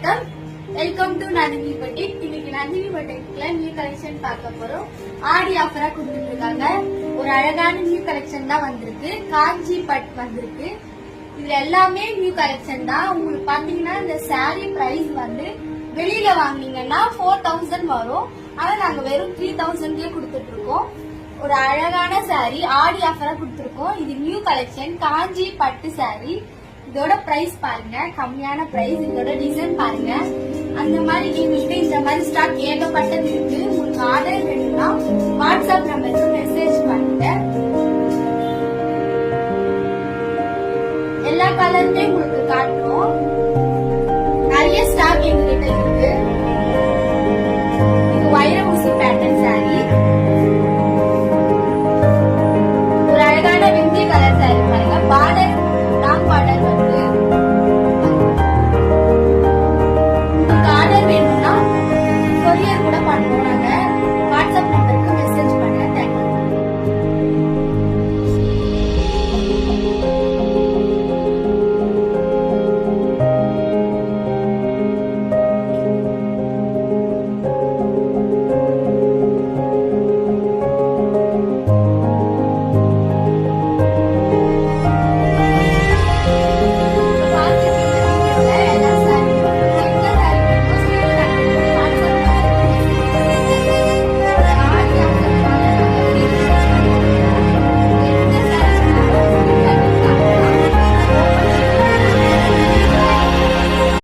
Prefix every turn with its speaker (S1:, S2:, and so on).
S1: வணக்கம், welcome to Nandini பட்டிக். இன்னைக்கு Nandini பட்டிக்ல new collection பார்க்க போறோம். ஆடி ஆஃபரா கொடுத்துட்டு இருக்காங்க. ஒரு அழகான நியூ கலெக்ஷன் தான் வந்திருக்கு. காஞ்சி பட் வந்திருக்கு. இதுல எல்லாமே நியூ கலெக்ஷன் தான். உங்களுக்கு பாத்தீங்கன்னா இந்த சாரி பிரைஸ் வந்து வெளியில வாங்குனீங்கன்னா 4000 வரும். ஆனா நாங்க வெறும் 3000 கொடுத்துட்டு இருக்கோம். ஒரு அழகான சாரி ஆடி ஆஃபரா கொடுத்துருக்கோம். இது நியூ கலெக்ஷன் காஞ்சி பட்டு சாரி. இதோட பிரைஸ் பாருங்க, கம்மியான பிரைஸ். இதோட டிசைன் பாருங்க. அந்த மாதிரி எங்ககிட்ட இந்த மாதிரி ஸ்டாக் ஏகப்பட்டது இருக்கு. உங்களுக்கு ஆர்டர் வேணும்னா வாட்ஸ்அப் நம்பருக்கு மெசேஜ் பண்ணுங்க. எல்லா கலருமே உங்களுக்கு காட்டுறோம்.